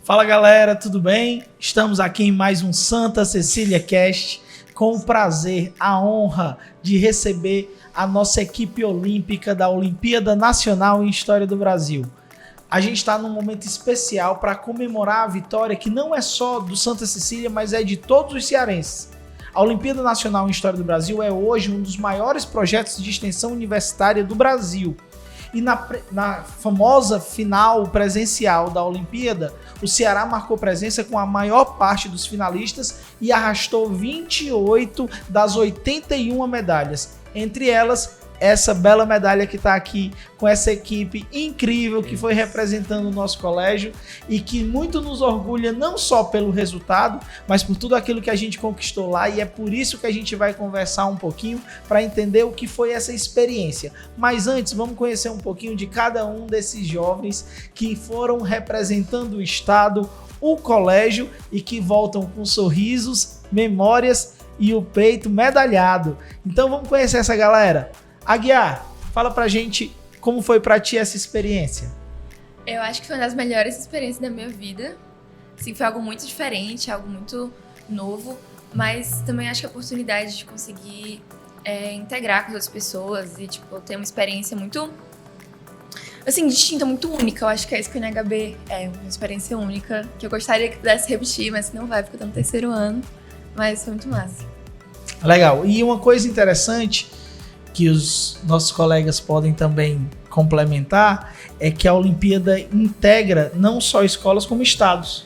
Fala galera, tudo bem? Estamos aqui em mais um Santa Cecília Cast, com o prazer, a honra de receber a nossa equipe olímpica da Olimpíada Nacional em História do Brasil. A gente está num momento especial para comemorar a vitória que não é só do Santa Cecília, mas é de todos os cearenses. A Olimpíada Nacional em História do Brasil é hoje um dos maiores projetos de extensão universitária do Brasil. E na famosa final presencial da Olimpíada, o Ceará marcou presença com a maior parte dos finalistas e arrastou 28 das 81 medalhas. Entre elas, essa bela medalha que está aqui com essa equipe incrível que foi representando o nosso colégio e que muito nos orgulha não só pelo resultado, mas por tudo aquilo que a gente conquistou lá, e é por isso que a gente vai conversar um pouquinho para entender o que foi essa experiência. Mas antes, vamos conhecer um pouquinho de cada um desses jovens que foram representando o estado, o colégio e que voltam com sorrisos, memórias e o peito medalhado. Então vamos conhecer essa galera. Aguiar, fala pra gente como foi pra ti essa experiência. Eu acho que foi uma das melhores experiências da minha vida. Sim, foi algo muito diferente, algo muito novo, mas também acho que a oportunidade de conseguir integrar com as outras pessoas e ter uma experiência muito, assim, distinta, muito única. Eu acho que é isso que o NHB é, uma experiência única, que eu gostaria que pudesse repetir, mas não vai, porque eu tô no 3º ano, mas foi muito massa. Legal, e uma coisa interessante que os nossos colegas podem também complementar, é que a Olimpíada integra não só escolas como estados.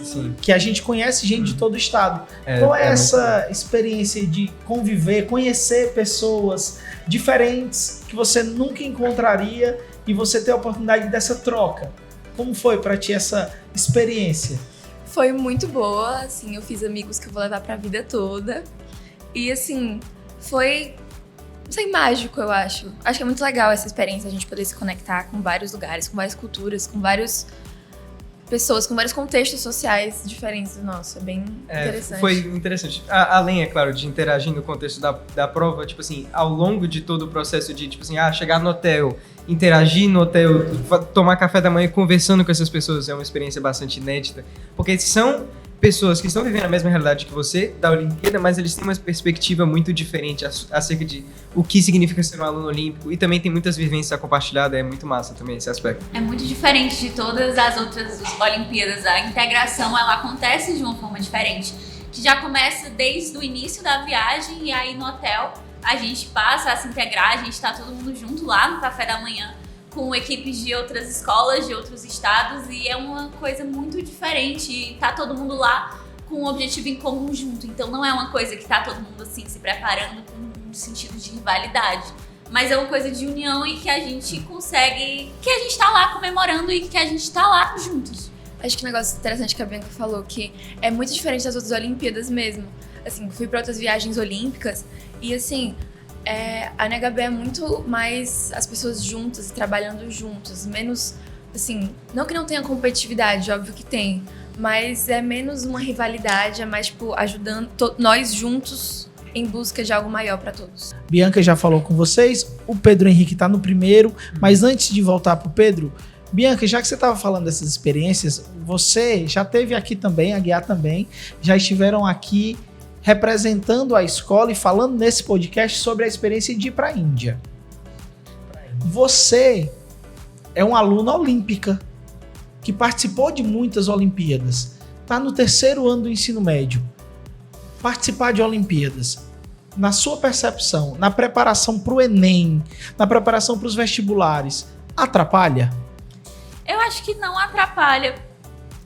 Sim. Que a gente conhece gente de todo o estado. Qual é essa experiência de conviver, conhecer pessoas diferentes que você nunca encontraria e você ter a oportunidade dessa troca? Como foi para ti essa experiência? Foi muito boa, assim, eu fiz amigos que eu vou levar para a vida toda. E assim, foi mágico, eu acho. Acho que é muito legal essa experiência, a gente poder se conectar com vários lugares, com várias culturas, com várias pessoas, com vários contextos sociais diferentes do nosso. É bem interessante. Foi interessante. Além, é claro, de interagir no contexto da prova, ao longo de todo o processo de, chegar no hotel, interagir no hotel, tomar café da manhã conversando com essas pessoas é uma experiência bastante inédita, porque são pessoas que estão vivendo a mesma realidade que você, da Olimpíada, mas eles têm uma perspectiva muito diferente acerca de o que significa ser um aluno olímpico, e também tem muitas vivências a compartilhar, é muito massa também esse aspecto. É muito diferente de todas as outras Olimpíadas, a integração ela acontece de uma forma diferente, que já começa desde o início da viagem, e aí no hotel a gente passa a se integrar, a gente tá todo mundo junto lá no café da manhã, com equipes de outras escolas, de outros estados, e é uma coisa muito diferente, e tá todo mundo lá com um objetivo em comum junto, então não é uma coisa que tá todo mundo assim se preparando com um sentido de rivalidade, mas é uma coisa de união e que a gente consegue, que a gente tá lá comemorando e que a gente tá lá juntos. Acho que um negócio interessante que a Bianca falou, que é muito diferente das outras Olimpíadas mesmo. Assim, fui para outras viagens olímpicas e assim, a NHB é muito mais as pessoas juntas e trabalhando juntas, menos, assim, não que não tenha competitividade, óbvio que tem, mas é menos uma rivalidade, é mais, ajudando nós juntos em busca de algo maior para todos. Bianca já falou com vocês, o Pedro Henrique tá no primeiro, mas antes de voltar pro Pedro, Bianca, já que você estava falando dessas experiências, você já esteve aqui também, a Guiar também, já estiveram aqui representando a escola e falando nesse podcast sobre a experiência de ir para a Índia. Você é uma aluna olímpica que participou de muitas Olimpíadas, está no 3º ano do ensino médio. Participar de Olimpíadas, na sua percepção, na preparação para o Enem, na preparação para os vestibulares, atrapalha? Eu acho que não atrapalha,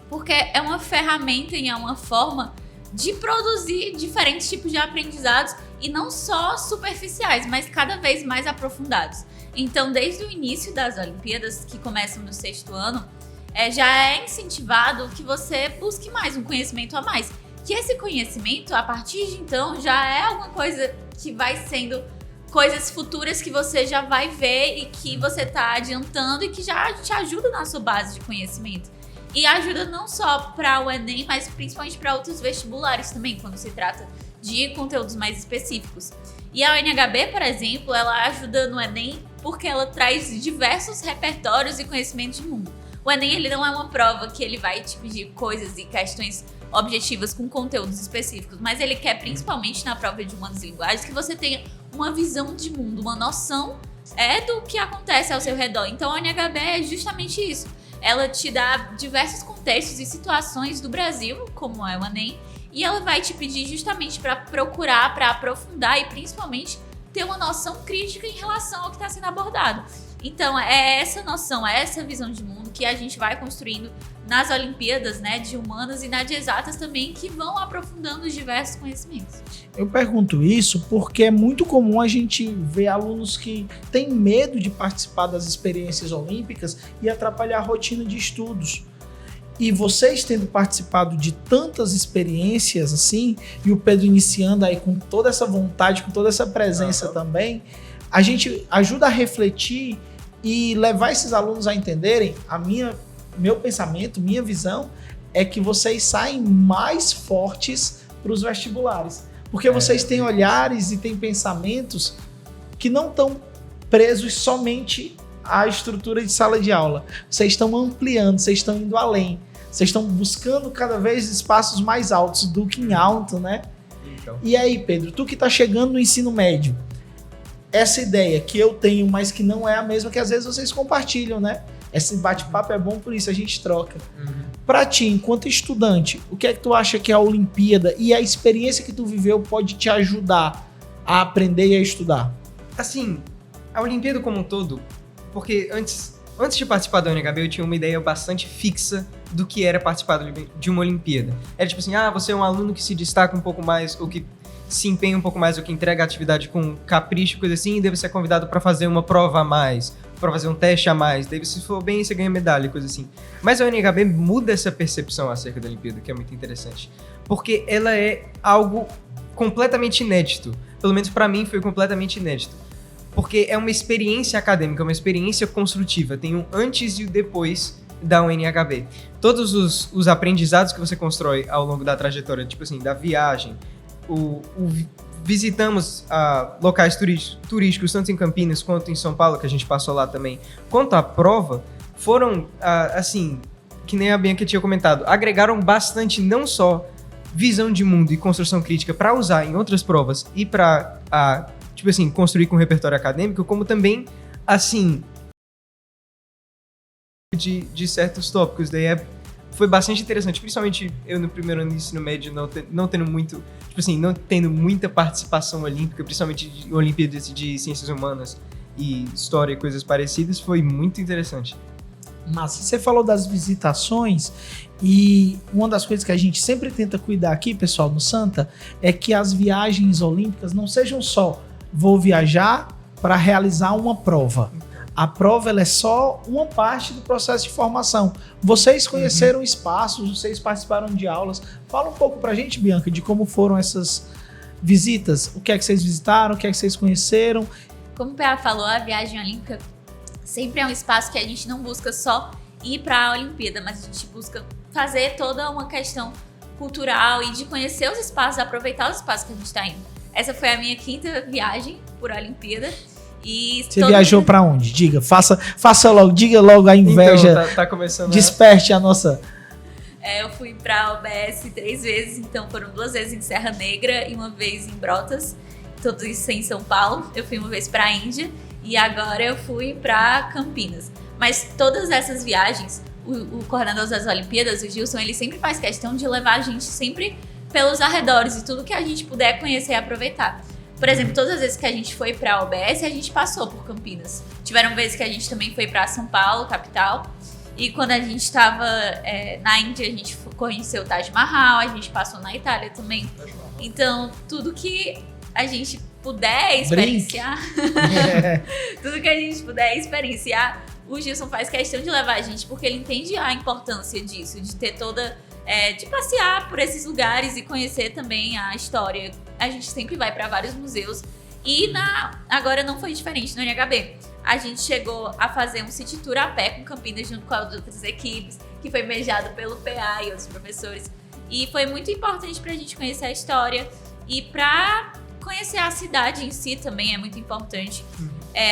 porque é uma ferramenta e é uma forma de produzir diferentes tipos de aprendizados e não só superficiais, mas cada vez mais aprofundados. Então, desde o início das Olimpíadas, que começam no 6º ano, já é incentivado que você busque mais, um conhecimento a mais. Que esse conhecimento, a partir de então, já é alguma coisa que vai sendo coisas futuras que você já vai ver e que você está adiantando e que já te ajuda na sua base de conhecimento. E ajuda não só para o Enem, mas principalmente para outros vestibulares também, quando se trata de conteúdos mais específicos. E a UNHB, por exemplo, ela ajuda no Enem porque ela traz diversos repertórios e conhecimentos de mundo. O Enem, ele não é uma prova que ele vai te pedir coisas e questões objetivas com conteúdos específicos, mas ele quer, principalmente na prova de humanos e linguagens, que você tenha uma visão de mundo, uma noção do que acontece ao seu redor. Então a NHB é justamente isso. Ela te dá diversos contextos e situações do Brasil, como é o Enem, e ela vai te pedir justamente para procurar, para aprofundar e principalmente ter uma noção crítica em relação ao que está sendo abordado. Então, é essa noção, é essa visão de mundo que a gente vai construindo nas Olimpíadas, né, de humanas e na de exatas também, que vão aprofundando os diversos conhecimentos. Eu pergunto isso porque é muito comum a gente ver alunos que têm medo de participar das experiências olímpicas e atrapalhar a rotina de estudos. E vocês tendo participado de tantas experiências assim, e o Pedro iniciando aí com toda essa vontade, com toda essa presença também, a gente ajuda a refletir e levar esses alunos a entenderem meu pensamento, minha visão é que vocês saem mais fortes para os vestibulares. Porque vocês têm olhares e têm pensamentos que não estão presos somente à estrutura de sala de aula. Vocês estão ampliando, vocês estão indo além. Vocês estão buscando cada vez espaços mais altos, do que em alto, né? Então. E aí, Pedro, tu que está chegando no ensino médio, essa ideia que eu tenho, mas que não é a mesma, que às vezes vocês compartilham, né? Esse bate-papo é bom por isso, a gente troca. Pra ti, enquanto estudante, o que é que tu acha que a Olimpíada e a experiência que tu viveu pode te ajudar a aprender e a estudar? Assim, a Olimpíada como um todo, porque antes de participar da UNHB eu tinha uma ideia bastante fixa do que era participar de uma Olimpíada. Era tipo assim, você é um aluno que se destaca um pouco mais, ou que se empenha um pouco mais, ou que entrega a atividade com capricho, coisa assim, e deve ser convidado para fazer uma prova a mais, para fazer um teste a mais, daí se for bem você ganha medalha, coisa assim. Mas a UNHB muda essa percepção acerca da Olimpíada, que é muito interessante, porque ela é algo completamente inédito, pelo menos para mim foi completamente inédito, porque é uma experiência acadêmica, uma experiência construtiva, tem um antes e o depois da UNHB. Todos os aprendizados que você constrói ao longo da trajetória, tipo assim, da viagem, visitamos locais turísticos, tanto em Campinas quanto em São Paulo, que a gente passou lá também, quanto à prova, foram, assim, que nem a Bianca tinha comentado, agregaram bastante, não só visão de mundo e construção crítica para usar em outras provas e para, tipo assim, construir com repertório acadêmico, como também, assim, de certos tópicos. Daí foi bastante interessante, principalmente eu no primeiro ano de ensino médio não tendo muito, tipo assim, não tendo muita participação olímpica, principalmente de Olimpíadas de Ciências Humanas e História e coisas parecidas, foi muito interessante. Mas você falou das visitações, e uma das coisas que a gente sempre tenta cuidar aqui, pessoal, no Santa, é que as viagens olímpicas não sejam só vou viajar para realizar uma prova. A prova ela é só uma parte do processo de formação. Vocês conheceram espaços, vocês participaram de aulas. Fala um pouco pra gente, Bianca, de como foram essas visitas. O que é que vocês visitaram, o que é que vocês conheceram. Como o PA falou, a viagem olímpica sempre é um espaço que a gente não busca só ir para a Olimpíada, mas a gente busca fazer toda uma questão cultural e de conhecer os espaços, aproveitar os espaços que a gente está indo. Essa foi a minha 5ª viagem por Olimpíada. E você viajou pra onde? Diga, faça logo, diga logo a inveja. Então, tá começando. Desperte a nossa. Eu fui pra OBS 3 vezes, então foram 2 vezes em Serra Negra e uma vez em Brotas, tudo isso em São Paulo. Eu fui uma vez pra Índia e agora eu fui pra Campinas. Mas todas essas viagens, o coordenador das Olimpíadas, o Gilson, ele sempre faz questão de levar a gente sempre pelos arredores e tudo que a gente puder conhecer e aproveitar. Por exemplo, todas as vezes que a gente foi pra OBS, a gente passou por Campinas. Tiveram vezes que a gente também foi pra São Paulo, capital. E quando a gente estava na Índia, a gente conheceu o Taj Mahal, a gente passou na Itália também. Então, tudo que a gente puder experienciar, tudo que a gente puder experienciar, o Gilson faz questão de levar a gente, porque ele entende a importância disso, de ter toda... de passear por esses lugares e conhecer também a história. A gente sempre vai para vários museus e agora não foi diferente no NHB. A gente chegou a fazer um city tour a pé com Campinas junto com as outras equipes, que foi beijado pelo PA e outros professores. E foi muito importante pra gente conhecer a história e pra conhecer a cidade em si também é muito importante.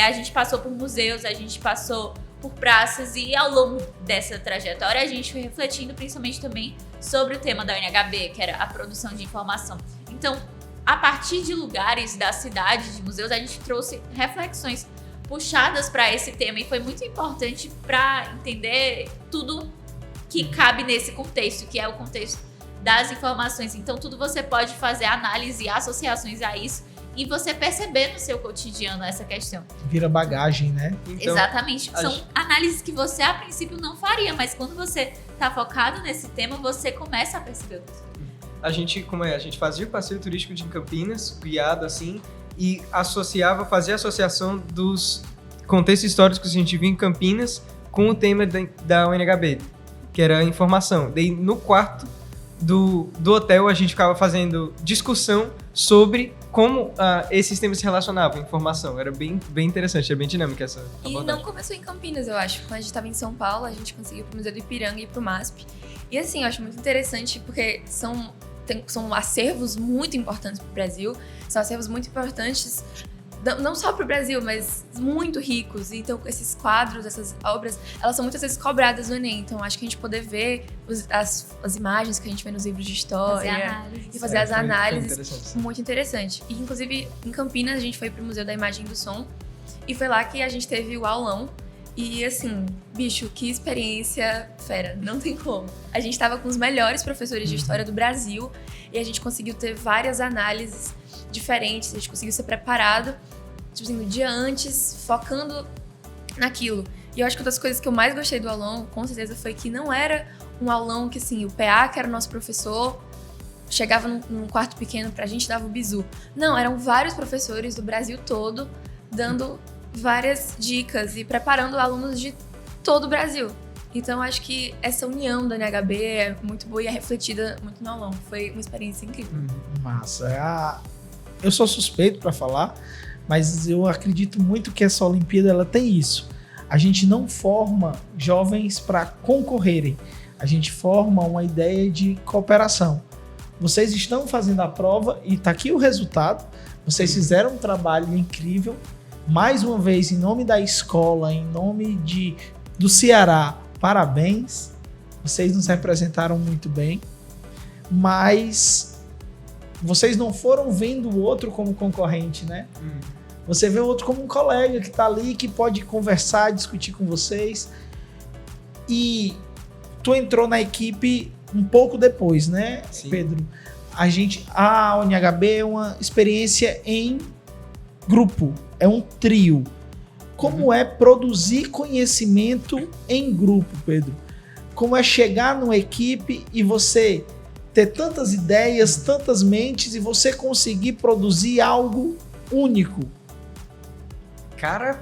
A gente passou por museus, a gente passou por praças, e ao longo dessa trajetória a gente foi refletindo principalmente também sobre o tema da UNHB, que era a produção de informação. Então, a partir de lugares da cidade, de museus, a gente trouxe reflexões puxadas para esse tema, e foi muito importante para entender tudo que cabe nesse contexto, que é o contexto das informações. Então, tudo você pode fazer análise e associações a isso, e você perceber no seu cotidiano essa questão. Vira bagagem, né? Então, Exatamente. São análises que você, a princípio, não faria, mas quando você tá focado nesse tema, você começa a perceber tudo. a gente fazia o passeio turístico de Campinas, guiado assim, e fazia associação dos contextos históricos que a gente via em Campinas com o tema da UNHB, que era a informação. Daí, no quarto do hotel, a gente ficava fazendo discussão sobre como esses temas se relacionavam, informação. Era bem interessante, era bem dinâmica essa abordagem. E não começou em Campinas, eu acho. Quando a gente estava em São Paulo, a gente conseguiu ir pro Museu do Ipiranga e pro MASP. E assim, eu acho muito interessante porque são acervos muito importantes pro Brasil. São acervos muito importantes, não só pro Brasil, mas muito ricos. Então, esses quadros, essas obras, elas são muitas vezes cobradas no Enem. Então, acho que a gente poder ver as imagens que a gente vê nos livros de história e fazer as análises, muito interessante. E, inclusive, em Campinas, a gente foi pro Museu da Imagem e do Som, e foi lá que a gente teve o aulão. E, assim, bicho, que experiência fera, não tem como. A gente tava com os melhores professores de história do Brasil, e a gente conseguiu ter várias análises diferentes, a gente conseguiu ser preparado, tipo assim, no dia antes, focando naquilo. E eu acho que uma das coisas que eu mais gostei do aulão, com certeza, foi que não era um aulão que, assim, o PA, que era o nosso professor, chegava num quarto pequeno pra gente, dava o bizu. Não, eram vários professores do Brasil todo, dando várias dicas e preparando alunos de todo o Brasil. Então, acho que essa união da NHB é muito boa e é refletida muito no aulão. Foi uma experiência incrível. Massa. Eu sou suspeito para falar, mas eu acredito muito que essa Olimpíada ela tem isso. A gente não forma jovens para concorrerem, a gente forma uma ideia de cooperação. Vocês estão fazendo a prova e está aqui o resultado. Vocês fizeram um trabalho incrível. Mais uma vez, em nome da escola, em nome do Ceará, parabéns. Vocês nos representaram muito bem, mas vocês não foram vendo o outro como concorrente, né? Você vê o outro como um colega que tá ali, que pode conversar, discutir com vocês. E tu entrou na equipe um pouco depois, né, Sim. Pedro? A UNHB é uma experiência em grupo, é um trio. Como é produzir conhecimento em grupo, Pedro? Como é chegar numa equipe e você ter tantas ideias, tantas mentes e você conseguir produzir algo único? Cara,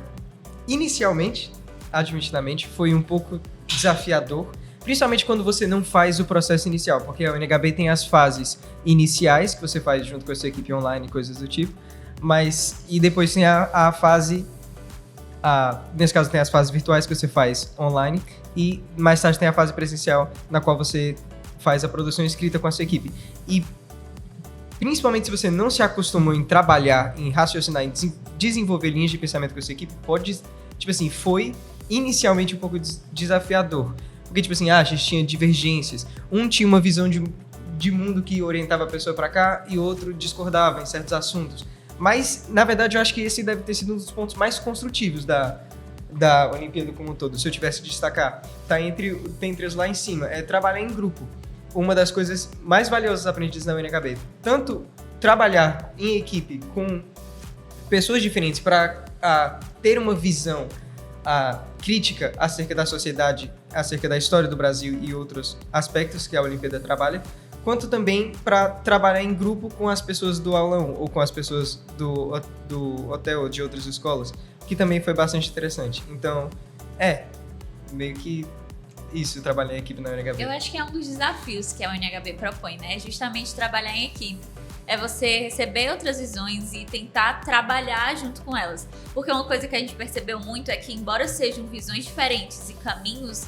inicialmente, admitidamente, foi um pouco desafiador, principalmente quando você não faz o processo inicial, porque a UNHB tem as fases iniciais que você faz junto com a sua equipe online, coisas do tipo, e depois tem a fase, nesse caso tem as fases virtuais que você faz online, e mais tarde tem a fase presencial, na qual você faz a produção escrita com a sua equipe. E principalmente se você não se acostumou em trabalhar, em raciocinar, em desenvolver linhas de pensamento com a sua equipe, foi inicialmente um pouco desafiador. Porque, a gente tinha divergências. Um tinha uma visão de mundo que orientava a pessoa para cá e outro discordava em certos assuntos. Mas, na verdade, eu acho que esse deve ter sido um dos pontos mais construtivos da Olimpíada como um todo, se eu tivesse que destacar. Tá entre os lá em cima, é trabalhar em grupo. Uma das coisas mais valiosas aprendidas na UNHB. Tanto trabalhar em equipe com pessoas diferentes para ter uma visão crítica acerca da sociedade, acerca da história do Brasil e outros aspectos que a Olimpíada trabalha, quanto também para trabalhar em grupo com as pessoas do aulão ou com as pessoas do hotel ou de outras escolas, que também foi bastante interessante. Então, meio que isso, trabalhar em equipe na UNHB. Eu acho que é um dos desafios que a UNHB propõe, né? Justamente trabalhar em equipe. É você receber outras visões e tentar trabalhar junto com elas. Porque uma coisa que a gente percebeu muito é que, embora sejam visões diferentes e caminhos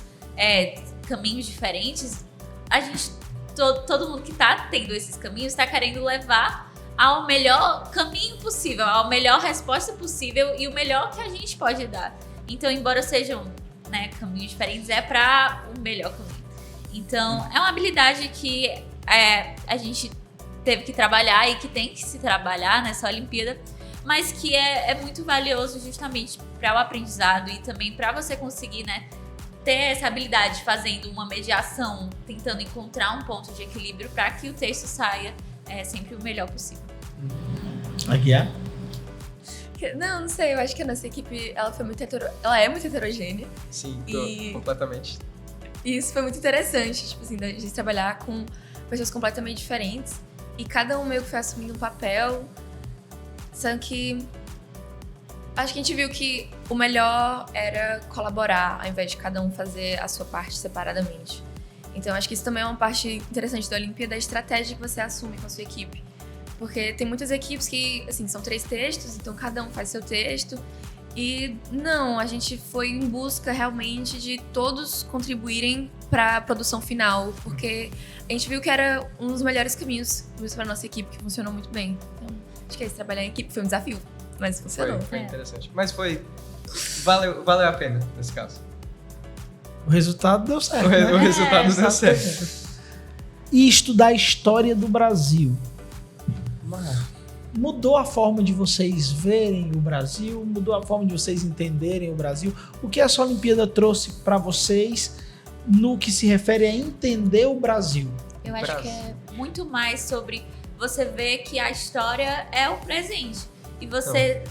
diferentes, a gente, todo mundo que está tendo esses caminhos está querendo levar ao melhor caminho possível, à melhor resposta possível e o melhor que a gente pode dar. Então, embora sejam né, caminhos diferentes é para o melhor caminho. Então, é uma habilidade que a gente teve que trabalhar e que tem que se trabalhar nessa Olimpíada, mas que é muito valioso justamente para o aprendizado e também para você conseguir, né, ter essa habilidade fazendo uma mediação, tentando encontrar um ponto de equilíbrio para que o texto saia sempre o melhor possível. Aguiar? Não sei, eu acho que a nossa equipe ela é muito heterogênea. Sim, completamente. E isso foi muito interessante, tipo assim, da gente trabalhar com pessoas completamente diferentes. E cada um meio que foi assumindo um papel. Só que acho que a gente viu que o melhor era colaborar, ao invés de cada um fazer a sua parte separadamente. Então acho que isso também é uma parte interessante da Olimpíada, a estratégia que você assume com a sua equipe. Porque tem muitas equipes que, assim, são 3 textos, então cada um faz seu texto. E não, a gente foi em busca realmente de todos contribuírem para a produção final, porque a gente viu que era um dos melhores caminhos para nossa equipe, que funcionou muito bem. Então, acho que é isso, trabalhar em equipe foi um desafio, mas funcionou. Foi interessante. Mas valeu a pena, nesse caso. O resultado deu certo, O né? resultado deu certo. E estudar a história do Brasil. Mudou a forma de vocês verem o Brasil, mudou a forma de vocês entenderem o Brasil. O que essa Olimpíada trouxe para vocês no que se refere a entender o Brasil? Eu acho que é muito mais sobre você ver que a história é o presente. E você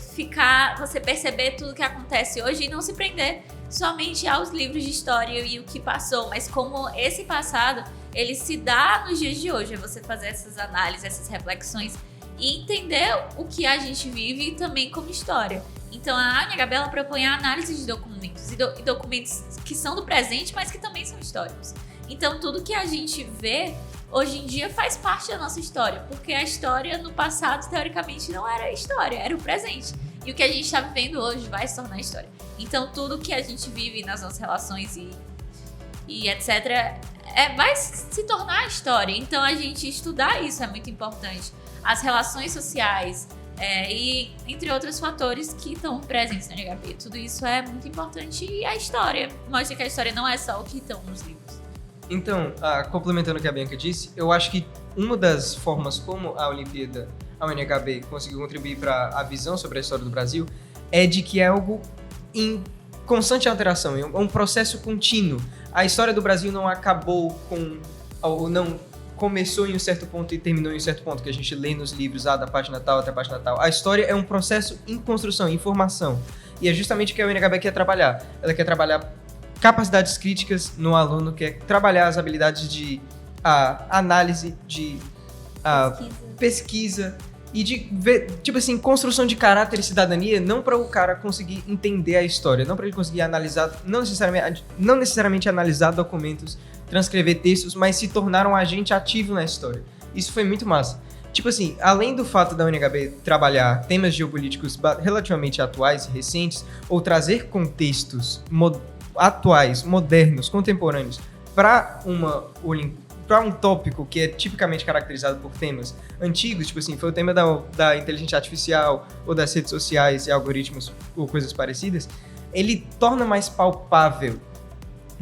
você perceber tudo que acontece hoje e não se prender somente aos livros de história e o que passou, mas como esse passado, ele se dá nos dias de hoje. É você fazer essas análises, essas reflexões e entender o que a gente vive também como história. Então a UniHB ela propõe a análise de documentos e documentos que são do presente, mas que também são históricos. Então tudo que a gente vê hoje em dia faz parte da nossa história, porque a história no passado teoricamente não era história, era o presente. E o que a gente está vivendo hoje vai se tornar história. Então tudo que a gente vive nas nossas relações e etc. vai se tornar história. Então a gente estudar isso é muito importante. As relações sociais e entre outros fatores que estão presentes na UniHB. Tudo isso é muito importante e a história mostra que a história não é só o que estão nos livros. Então, complementando o que a Bianca disse, eu acho que uma das formas como a Olimpíada, a UniHB, conseguiu contribuir para a visão sobre a história do Brasil é de que é algo em constante alteração, é um processo contínuo. A história do Brasil não acabou ou não começou em um certo ponto e terminou em um certo ponto, que a gente lê nos livros, da página tal até a página tal. A história é um processo em construção, em formação. E é justamente o que a UniHB quer trabalhar. Ela quer trabalhar capacidades críticas no aluno, quer trabalhar as habilidades de análise, de pesquisa e de ver, tipo assim, construção de caráter e cidadania, não para o cara conseguir entender a história, não para ele conseguir analisar, não necessariamente analisar documentos, transcrever textos, mas se tornar um agente ativo na história. Isso foi muito massa. Tipo assim, além do fato da UniHB trabalhar temas geopolíticos relativamente atuais e recentes, ou trazer contextos atuais, modernos, contemporâneos, para um tópico que é tipicamente caracterizado por temas antigos, tipo assim, foi o tema da inteligência artificial, ou das redes sociais e algoritmos, ou coisas parecidas, ele torna mais palpável.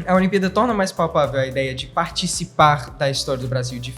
A Olimpíada torna mais palpável a ideia de participar da história do Brasil, de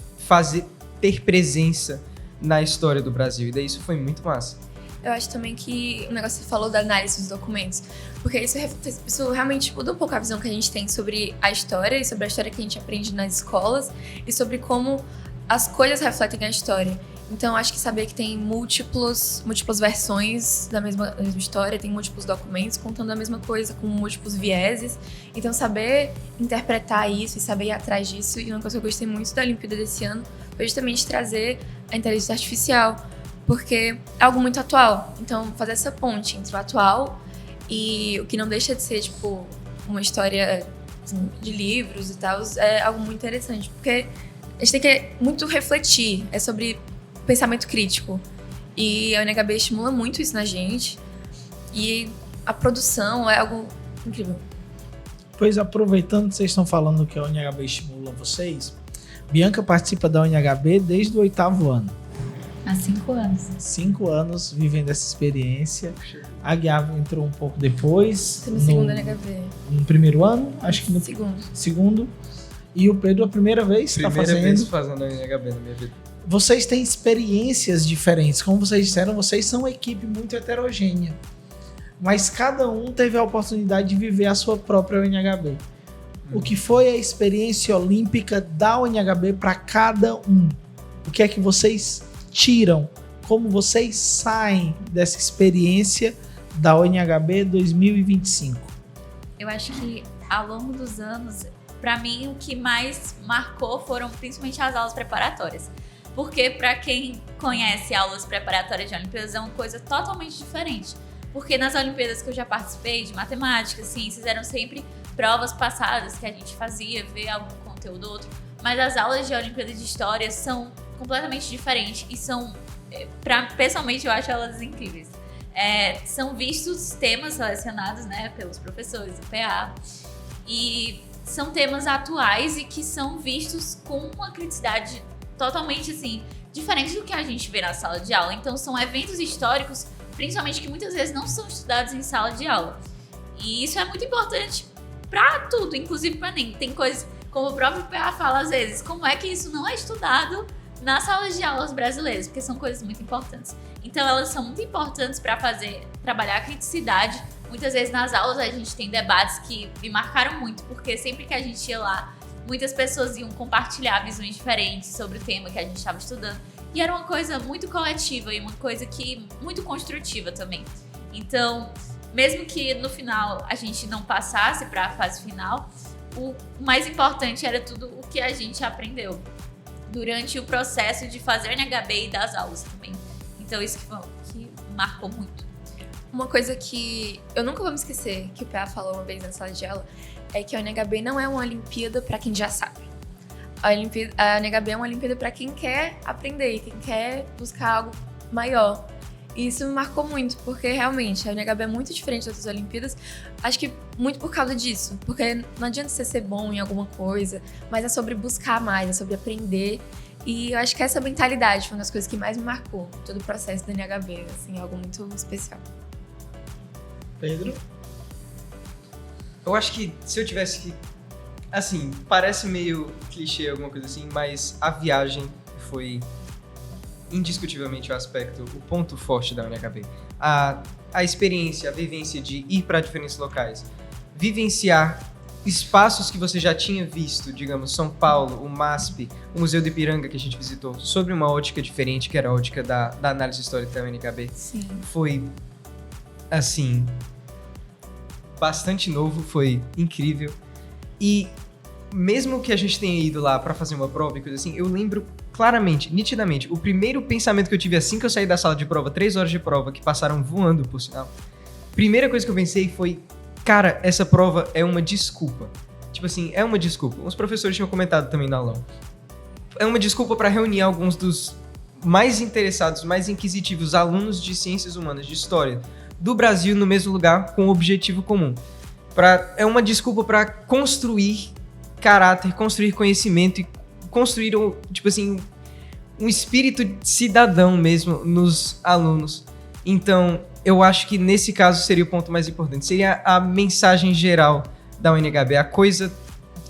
ter presença na história do Brasil. E daí isso foi muito massa. Eu acho também que o negócio que você falou da análise dos documentos, porque isso realmente muda um pouco a visão que a gente tem sobre a história e sobre a história que a gente aprende nas escolas e sobre como as coisas refletem a história. Então, acho que saber que tem múltiplas versões da mesma história, tem múltiplos documentos contando a mesma coisa, com múltiplos vieses. Então, saber interpretar isso e saber ir atrás disso. E uma coisa que eu gostei muito da Olimpíada desse ano foi justamente trazer a inteligência artificial, porque é algo muito atual. Então, fazer essa ponte entre o atual e o que não deixa de ser, tipo, uma história assim, de livros e tal, é algo muito interessante. Porque a gente tem que muito refletir, é sobre pensamento crítico. E a UniHB estimula muito isso na gente. E a produção é algo incrível. Pois, aproveitando que vocês estão falando que a UniHB estimula vocês, Bianca participa da UniHB desde o 8º ano. Há 5 anos. 5 anos vivendo essa experiência. A Guiava entrou um pouco depois. No segundo NHB. No primeiro ano, acho que no segundo. E o Pedro, a primeira vez está fazendo. Primeira vez fazendo NHB na minha vida. Vocês têm experiências diferentes. Como vocês disseram, vocês são uma equipe muito heterogênea. Mas cada um teve a oportunidade de viver a sua própria UNHB. O que foi a experiência olímpica da UNHB para cada um? O que é que vocês tiram? Como vocês saem dessa experiência da UNHB 2025? Eu acho que ao longo dos anos, para mim, o que mais marcou foram principalmente as aulas preparatórias. Porque para quem conhece aulas preparatórias de Olimpíadas é uma coisa totalmente diferente. Porque nas Olimpíadas que eu já participei, de matemática, ciências, eram sempre provas passadas que a gente fazia, ver algum conteúdo ou outro. Mas as aulas de Olimpíada de História são completamente diferentes e são, pessoalmente, eu acho elas incríveis. São vistos temas selecionados, né, pelos professores do PA e são temas atuais e que são vistos com uma criticidade totalmente, assim, diferente do que a gente vê na sala de aula. Então são eventos históricos, principalmente, que muitas vezes não são estudados em sala de aula. E isso é muito importante para tudo, inclusive para Enem. Tem coisas, como o próprio PA fala às vezes, como é que isso não é estudado nas salas de aulas brasileiras, porque são coisas muito importantes. Então elas são muito importantes para trabalhar a criticidade. Muitas vezes nas aulas a gente tem debates que me marcaram muito, porque sempre que a gente ia lá, muitas pessoas iam compartilhar visões diferentes sobre o tema que a gente estava estudando. E era uma coisa muito coletiva e uma coisa que muito construtiva também. Então, mesmo que no final a gente não passasse para a fase final, o mais importante era tudo o que a gente aprendeu durante o processo de fazer NHB e das aulas também. Então, isso que marcou muito. Uma coisa que eu nunca vou me esquecer, que o PA falou uma vez na sala de aula, é que a UNHB não é uma Olimpíada para quem já sabe. A UNHB é uma Olimpíada para quem quer aprender, quem quer buscar algo maior. E isso me marcou muito, porque realmente a UNHB é muito diferente das outras Olimpíadas. Acho que muito por causa disso, porque não adianta você ser bom em alguma coisa, mas é sobre buscar mais, é sobre aprender. E eu acho que essa mentalidade foi uma das coisas que mais me marcou, todo o processo da UNHB, assim, algo muito especial. Pedro? Eu acho que se eu tivesse que... Assim, parece meio clichê, alguma coisa assim, mas a viagem foi indiscutivelmente o ponto forte da UNHB. A experiência, a vivência de ir para diferentes locais, vivenciar espaços que você já tinha visto, digamos, São Paulo, o MASP, o Museu do Ipiranga que a gente visitou, sobre uma ótica diferente, que era a ótica da análise histórica da UNHB. Sim. Foi, assim, bastante novo, foi incrível. E mesmo que a gente tenha ido lá pra fazer uma prova e coisa assim, eu lembro claramente, nitidamente, o primeiro pensamento que eu tive assim que eu saí da sala de prova, 3 horas de prova, que passaram voando, por sinal, primeira coisa que eu pensei foi, cara, essa prova é uma desculpa. Tipo assim, é uma desculpa. Os professores tinham comentado também na aula. É uma desculpa pra reunir alguns dos mais interessados, mais inquisitivos alunos de ciências humanas, de história, do Brasil no mesmo lugar, com um objetivo comum. É uma desculpa para construir caráter, construir conhecimento e construir, tipo assim, um espírito cidadão mesmo nos alunos. Então, eu acho que nesse caso seria o ponto mais importante. Seria a mensagem geral da UNHB. A coisa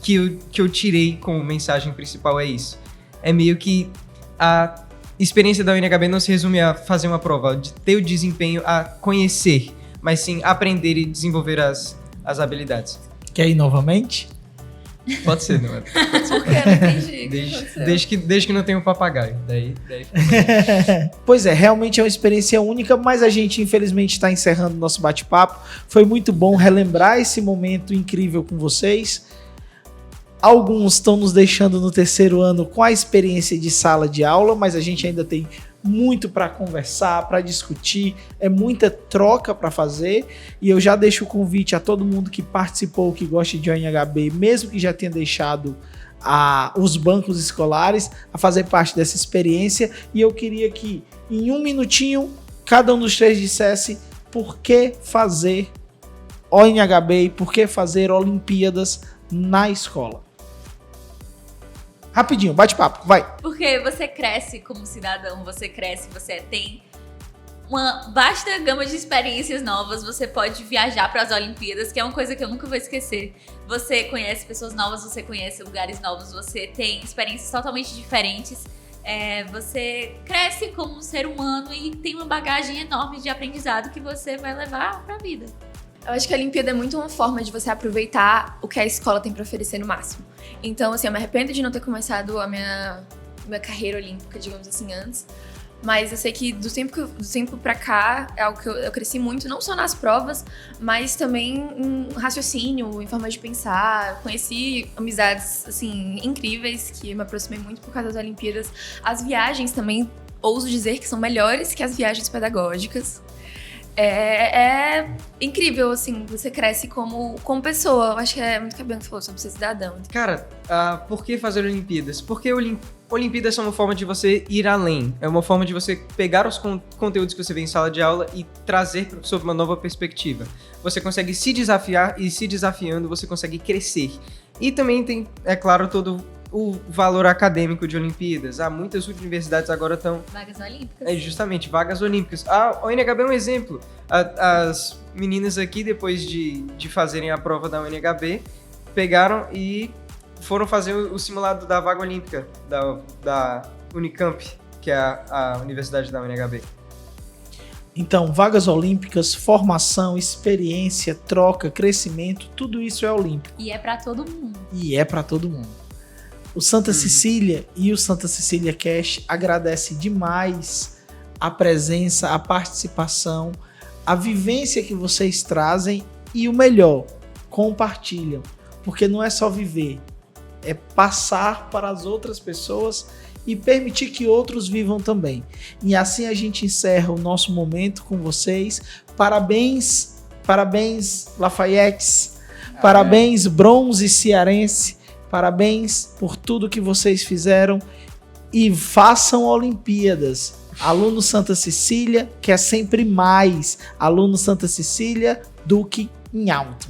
que eu tirei como mensagem principal é isso. É meio que a experiência da UNHB não se resume a fazer uma prova, de ter o desempenho, a conhecer, mas sim aprender e desenvolver as habilidades. Quer ir novamente? Pode ser, não é? Por que? Não entendi. Desde que não tem um papagaio. Daí Pois é, realmente é uma experiência única, mas a gente infelizmente está encerrando nosso bate-papo. Foi muito bom relembrar esse momento incrível com vocês. Alguns estão nos deixando no terceiro ano com a experiência de sala de aula, mas a gente ainda tem muito para conversar, para discutir, é muita troca para fazer, e eu já deixo o convite a todo mundo que participou, que gosta de UNHB, mesmo que já tenha deixado os bancos escolares, a fazer parte dessa experiência, e eu queria que em um minutinho cada um dos três dissesse por que fazer UNHB e por que fazer Olimpíadas na escola. Rapidinho, bate-papo, vai. Porque você cresce como cidadão, você cresce, você tem uma vasta gama de experiências novas. Você pode viajar para as Olimpíadas, que é uma coisa que eu nunca vou esquecer. Você conhece pessoas novas, você conhece lugares novos, você tem experiências totalmente diferentes. Você cresce como um ser humano e tem uma bagagem enorme de aprendizado que você vai levar para a vida. Eu acho que a Olimpíada é muito uma forma de você aproveitar o que a escola tem para oferecer no máximo. Então, assim, eu me arrependo de não ter começado a minha carreira olímpica, digamos assim, antes. Mas eu sei que do tempo pra cá é algo que eu cresci muito, não só nas provas, mas também em raciocínio, em forma de pensar. Conheci amizades, assim, incríveis, que me aproximei muito por causa das Olimpíadas. As viagens também, ouso dizer que são melhores que as viagens pedagógicas. É incrível, assim, você cresce como pessoa. Eu acho que é muito o que a Bianca falou sobre ser cidadão. Cara, por que fazer Olimpíadas? Porque Olimpíadas são uma forma de você ir além. É uma forma de você pegar os conteúdos que você vê em sala de aula e trazer sob uma nova perspectiva. Você consegue se desafiar e se desafiando você consegue crescer. E também tem, é claro, todo o valor acadêmico de Olimpíadas. Muitas universidades agora estão... Vagas olímpicas. Justamente, vagas olímpicas. A UNHB é um exemplo. As meninas aqui, depois de fazerem a prova da UNHB, pegaram e foram fazer o simulado da vaga olímpica da Unicamp, que é a universidade da UNHB. Então, vagas olímpicas, formação, experiência, troca, crescimento, tudo isso é olímpico. E é para todo mundo. O Santa Cecília e o Santa Cecília Cast agradece demais a presença, a participação, a vivência que vocês trazem e o melhor, compartilham. Porque não é só viver, é passar para as outras pessoas e permitir que outros vivam também. E assim a gente encerra o nosso momento com vocês. Parabéns, Lafayette, parabéns, Bronze Cearense, parabéns por tudo que vocês fizeram e façam Olimpíadas. Aluno Santa Cecília quer sempre mais. Aluno Santa Cecília, Duque em Alto.